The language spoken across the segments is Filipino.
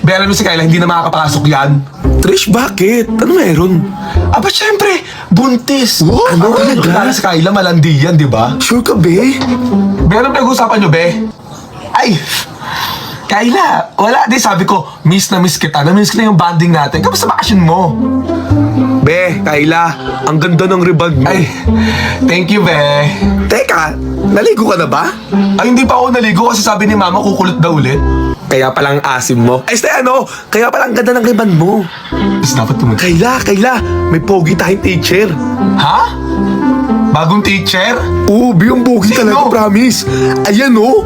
Be, alam mo si Kyla, hindi na makakapasok yan. Trish, bakit? Ano meron? Aba, syempre, buntis. Ano talaga? Kilala si Kyla, malandi yan, di ba? Sure ka, be? Be, anong pinag-uusapan nyo, Be? Ay, Kyla, wala din. Sabi ko, miss na miss kita. Na-miss ko na yung bonding natin. Kamusta bakasyon mo? Be, Kyla, ang ganda ng rebound mo. Ay, thank you, Be. Teka, naligo ka na ba? Ay, hindi pa ako naligo kasi sabi ni Mama kukulot daw ulit. Kaya palang asim mo. Ay, kaya palang ganda ng rebound mo. Tapos dapat pumunta. Kyla, may pogi tayong teacher. Ha? Bagong teacher? Oo, yung pogi Sino? talaga, promise. Ayan, oh.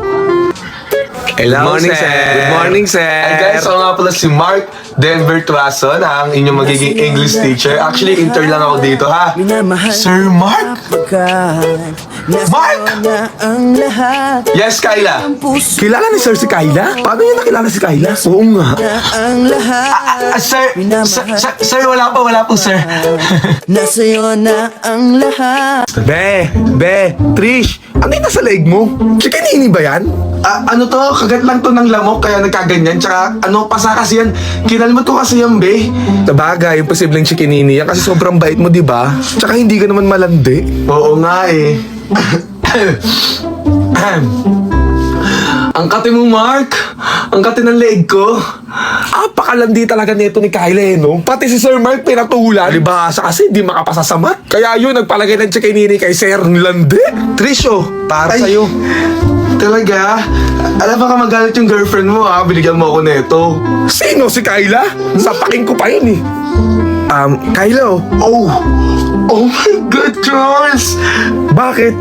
Hello, Good morning, sir. sir. Good morning, sir. Ay guys, ako nga pala si Mark Denver Trason, ang inyong magiging English teacher. Actually, intern lang ako dito, ha? Sir Mark? Mark! Yes, Kyla. Kilala ni Sir si Kyla? Paano niya nakilala si Kyla? Oo nga. Sir, wala po, sir. Nasa'yo na ang lahat. Be, Trish, ano yung nasa leg mo? Chikinini ba yan? Ano to? Kagat lang to ng lamok, kaya nagkaganyan. Tsaka, pasa kasi yan. Kinalmot ko kasi yan, be. Sabagay, posibleng chikinini yan kasi sobrang bait mo, di ba? Tsaka hindi ka naman malandi. Oo nga eh. Ang kati mo, Mark. Ang kati ng leg ko. Pakalandi talaga nito ni Kyla, eh, no? Pati si Sir Mark pinatulan. Libahasa kasi di makapasa sa mat. Kaya yun, nagpalagay ng chikinini kay Sir Landi. Trish, para Ay, sa'yo. Talaga? Alam baka magalit yung girlfriend mo, ha? Binigyan mo ako nito. Sino si Kyla? Sapakin ko pa yun, eh. Kyla, Oh my God, Charles! bakit?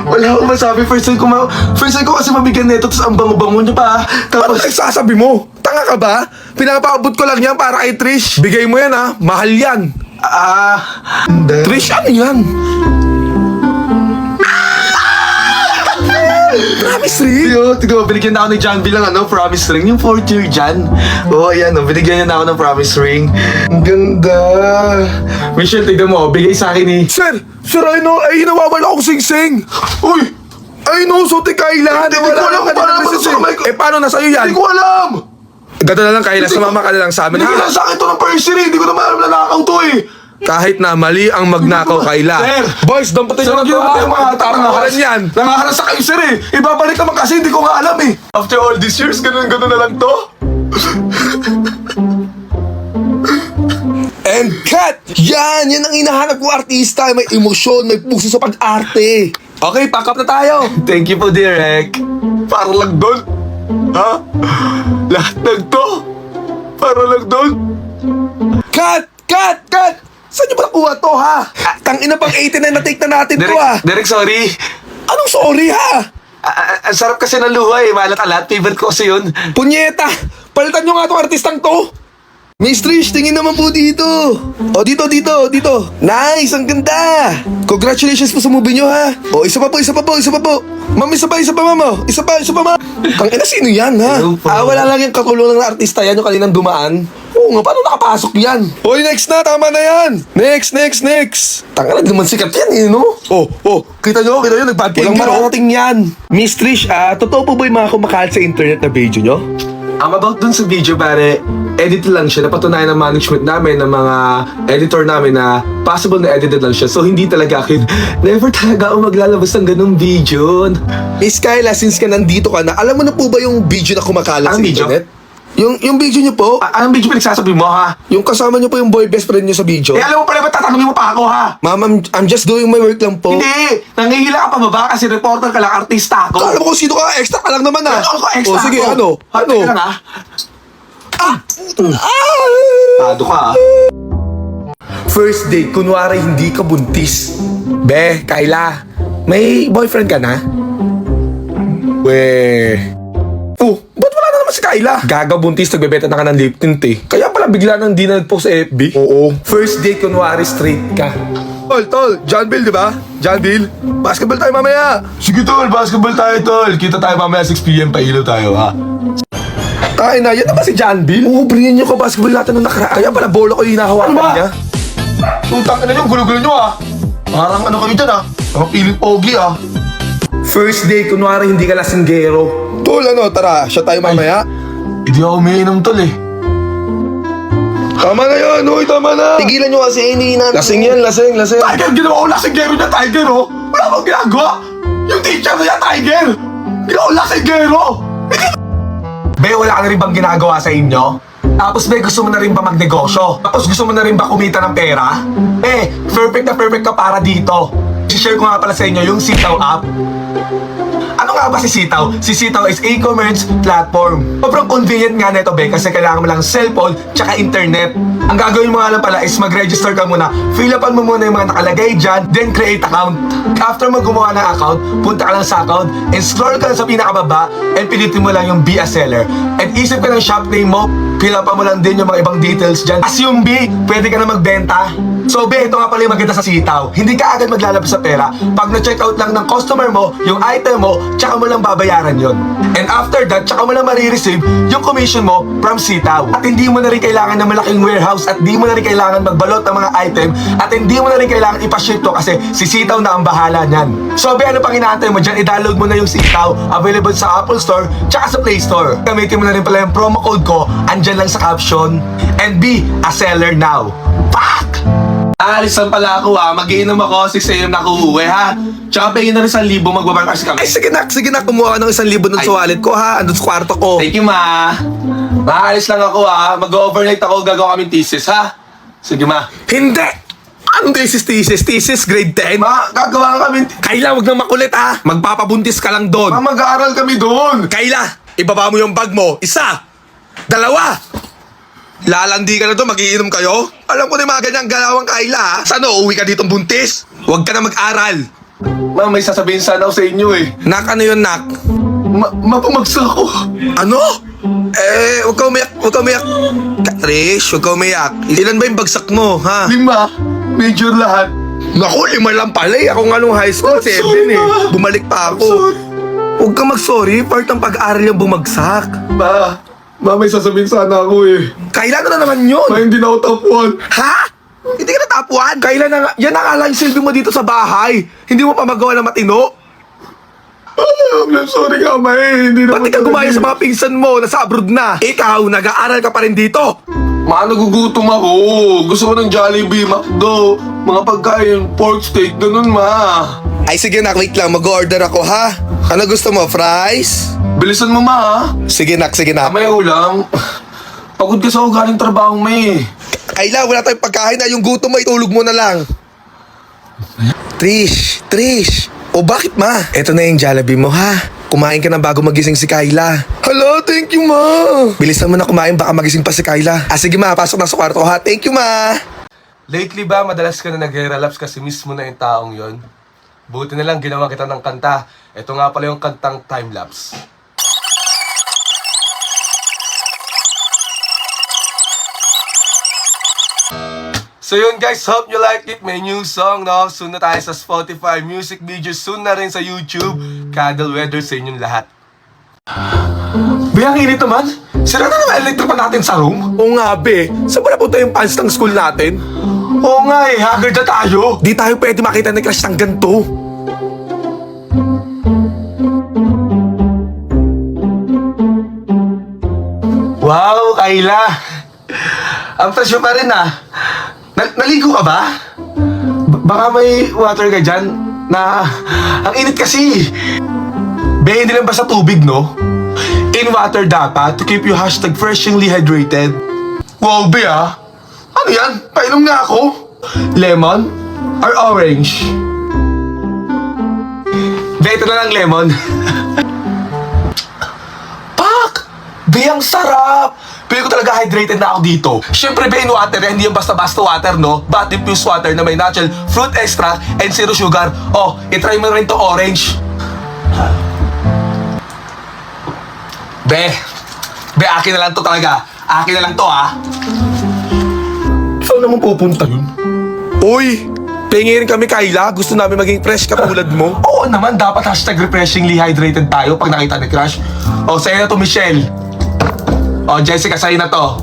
Wala akong masabi. First time ko kasi mabigyan nito, tapos ang bango-bango niya pa. Ano Tapos, nagsasabi mo? Tanga ka ba? Pinapaabot ko lang yan para kay Trish. Bigay mo yan, ha? Mahal yan. hindi. Trish, ano yan? Promise ring? Tigo, binigyan na ako ni John bilang promise ring. Yung 4th year John. Ayan, binigyan niya na ako ng promise ring. Ang ganda. Michelle, tignan mo, bigay sa akin ni... Sir, ay nawawala akong sing-sing. Uy! Ay no, so Kyla. Hindi ko alam kung paano naman sa kamay ko. Paano nasa'yo yan? Hindi ko alam! Ganda na lang, Kyla. Sumama ka na lang sa amin, Hindi ko ha? lang sa akin to ng perjury. Hindi ko naman alam na nakakaw to eh. Kahit na mali ang magnakaw, Kyla. Sir! Boys, dampatin nyo na to, ha? Mga tarangahan yan. Nangaharas sa kayo, sir eh. Ibabalik naman kasi hindi ko nga alam eh. After all these years, ganun na lang to. And cut! Yan ang hinahanap ko, artista. May emosyon, may puso sa pag-arte. Okay, pack up na tayo. Thank you po, Direk. Para lang doon. Ha? Lahat ng to. Para lang doon. Cut! Saan nyo ba nakuha to, ha? Tangina pang 89 na take na natin to, ha? Direk, sorry. Anong sorry, ha? Ang sarap kasi ng luha eh. Malat-alat. Favorite ko kasi yun. Punyeta! Palitan nyo nga itong artistang to! Miss Trish, tingin naman po dito! O, dito! Nice! Ang ganda! Congratulations po sa movie nyo, ha? O, isa pa po! Ma'am, isa pa, ma'am! Isa pa, ma'am! Tangina, sino yan, ha? Hello po. Wala lang yung katulong ng artista yan, yung kaninang dumaan. Oo nga, paano nakapasok yan? Hoy, next na! Tama na yan! Next! Tangina, di naman sikat yan, eh, no? Kita nyo, nag-bad Walang marating yan! Miss Trish, totoo po ba yung mga kumakalat sa internet na video nyo? About dun sa video, pare, edit lang siya. Napatunayan ng management namin, ng mga editor namin na possible na edited lang siya. So, hindi talaga akin. Never talaga ako maglalabas ng ganung video. Miss Kyla, since ka nandito ka na, alam mo na po ba yung video na kumakalat sa Anong video? internet? Yung video nyo po, Anong video pinagsasabi mo, ha? yung kasama nyo po yung boy best friend nyo sa video. Eh, alam mo pala ba, tatanungin mo pa ako, ha? Ma'am, I'm just doing my work lang po. Hindi! Nangihila ka pa ba ba? Kasi reporter ka lang, artista ako. Kala mo kung sino ka, extra ka lang naman ah. Ano ko, extra sige, ako? ano? Teka lang, ha? Tado ka, ha? First date, kunwari hindi ka buntis. Be, Kyla, may boyfriend ka na? Ba't wala na naman si Kyla? Gaga buntis, nagbebenta na ka ng lip tint eh. Kaya pala bigla nang di na nag-post sa FB. Oo. First date, kunwari straight ka. Tol, John Bill, di ba? John Bill, basketball tayo mamaya. Sige, tol. Basketball tayo, tol. Kita tayo mamaya 6 p.m. Pailaw tayo, ha? Ay na, yan na ba si John Bill? Oo, brilliant nyo ka basketball natin nung nakaraan. Kaya pala bola ko yung hinahawakan Ano ba? niya. Tutang ka na yung gulo-gulo nyo, ha? Parang ano kayo dyan, ha? Mga piling pogi, ha? First date, kunwari hindi ka lasinggero. Tol, tara, siya tayo mamaya. Hindi ako umiinom tol eh. Tama na yan, uy, tama na. Tigilan nyo kasi, hindi na. Lasing yan, lasing. Tiger, ginawa ko lasinggero niya, Tiger, oh. Wala akong ginagawa. Yung teacher niya, Tiger. Ginawa ko lasinggero. Be, wala ka na rin bang ginagawa sa inyo? Tapos, be, gusto mo na rin ba magnegosyo? Tapos, gusto mo na rin ba kumita ng pera? Perfect na perfect ka para dito. I-share ko nga pala sa inyo yung Sitaw app. Ano nga ba si Sitaw? Si Sitaw is e-commerce platform. Sobrang convenient nga nito, be, kasi kailangan mo lang cellphone tsaka internet. Ang gagawin mo nga lang pala is mag-register ka muna. Fill upan mo muna yung mga nakalagay dyan, then create account. After mo gumawa ng account, punta ka lang sa account, and scroll ka lang sa pinakababa, and pilitin mo lang yung be a seller. And isip ka ng shop name mo, fill upan mo lang din yung mga ibang details dyan. As yung B, pwede ka na magbenta. So, be, ito nga pala yung maganda sa Sitaw. Hindi ka agad maglalabas sa pera. Pag na-check out lang ng customer mo, yung item mo, tsaka mo lang babayaran yon. And after that, tsaka mo lang marireceive yung commission mo from Sitaw. At hindi mo na rin kailangan ng malaking warehouse, at hindi mo na rin kailangan magbalot ng mga item, at hindi mo na rin kailangan ipaship to kasi si Sitaw na ang bahala niyan. So, be, ano pang inaantay mo dyan? I-download mo na yung Sitaw, available sa Apple Store, tsaka sa Play Store. Gamitin mo na rin pala yung promo code ko, andyan lang sa caption, and be a seller now. Fuck! Aalis lang pala ako ha, mag-iinom ako, 6 AM na ako uuwi ha. Tsaka pahingin na rin 1,000, magbabar kasi kami. Ay, sige na, kumuha ka ng 1,000 dun sa wallet ko ha, andun sa kwarto ko. Thank you ma. Maalis lang ako ha, mag-overnight ako, gagawa kami thesis ha. Sige ma. Hindi! Anong thesis? Grade 10? Ma, gagawa kami. Kayla, wag nang makulit ha. Magpapabuntis ka lang doon. Ma, mag-aaral kami doon. Kayla, ibaba mo yung bag mo. 1, 2. Lalandi ka na doon, magiinom kayo? Alam ko na yung mga ganyang galawang, Kayla ha. Sana uuwi ka ditong buntis? Huwag ka na mag-aral. Ma, may sasabihin sana ako sa inyo eh. Nak, ano yun, nak? Mapumagsak ako. Ano? Huwag ka umiyak. Katrish, huwag ka umiyak. Ilan ba yung bagsak mo, ha? 5, major lahat. Naku, 5 lang pala eh. Ako nga nung high school, 7 sorry, eh. ma. Bumalik pa ako. Sorry. Huwag ka mag-sorry, part ng pag-aaral yung bumagsak. Ma, may sasabihin sana ako eh. Kailan na naman yun? Ma, hindi na ako top 1. Ha? Hindi ka natapuan? Kailan na nga? Yan ang alay silbi mo dito sa bahay. Hindi mo pa magawa ng matino. I'm sorry ka, ma eh. Hindi Pati ka gumaya sa mga pinsan mo, nasa abroad na. Ikaw, nag-aaral ka pa rin dito. Ma, nagugutom ako. Gusto ko ng Jollibee, McDo, mga pagkain, pork steak, ganun ma. Ay sige nak, wait lang. Mag-order ako ha. Ano gusto mo, fries? Bilisan mo ma ha. Sige nak. May ulam. Pagod kasi ako galing trabaho, may. Kayla, wala tayong pagkain na. Yung gutom mo, itulog mo na lang. Trish. O bakit ma? Eto na yung Jollibee mo ha. Kumain ka na bago magising si Kayla. Hello, thank you ma. Bilisan mo na kumain, baka magising pa si Kayla. Sige ma, pasok na sa kwarto ha. Thank you ma. Lately ba, madalas ka na nag-relapse kasi miss mo na yung taong yon? Buti na lang ginawa kita ng kanta. Ito nga pala yung kantang time-lapse. So yun guys, hope you like it. May new song, no? Soon na tayo sa Spotify, music videos, soon na rin sa YouTube. Cuddle weather sa inyong lahat. Biyang init naman. Sira na naman electric pa natin sa room. Oo nga be, saan ba napunta yung pants ng school natin? Oo nga eh, haggard na tayo. Di tayo pwede makita ni crush ng ganito. Wow, Kayla. Ang presyo pa rin ah. Naligo ka ba? Baka may water ka dyan na ang init kasi. Be, hindi lang basta tubig, no? In water dapat to keep you #freshly hydrated. Wow, be ah. Ano yan? Painom nga ako. Lemon or orange? Be, ito na lang lemon. Pak! Be, ang sarap! Pili ko talaga hydrated na ako dito. Siyempre, be, in water, hindi yung basta-basta water, no? But infused water na may natural fruit extract and zero sugar. Oh, itry mo rin to orange. Be, akin na lang to talaga. Akin na lang to, ha? Saan naman pupunta yun? Uy, pingin kami Kayla. Gusto namin maging fresh katulad mo. Oo naman, dapat #refreshingly hydrated tayo pag nakita ni Crush. Oh, sa'yo na to, Michelle. Oh, Jessica, sa'yo na to.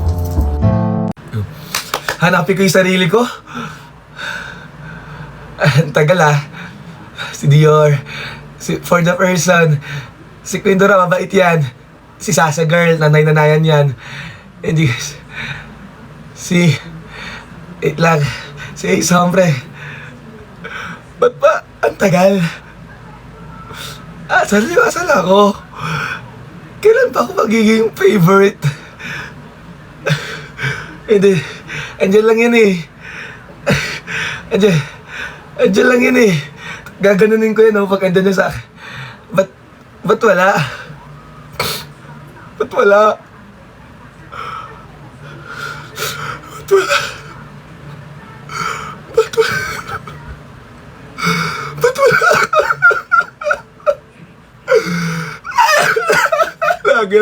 Hanapin ko yung sarili ko. Tagal ah. Si Dior. For the person. Si Quindora, mabait yan. Si Sasa girl, nanay-nanayan yan. Hindi, wait lang, si Ace hombre. Ba't ba, ang tagal? Asal ako. Kailan ba ako magiging favorite? Hindi, andyan lang yan eh. Andyan lang yan eh. Gaganunin ko yan pag andyan na sa akin. Ba't wala? Ba't wala? Ba't wala? Ba't wala? Ba't wala? Lagi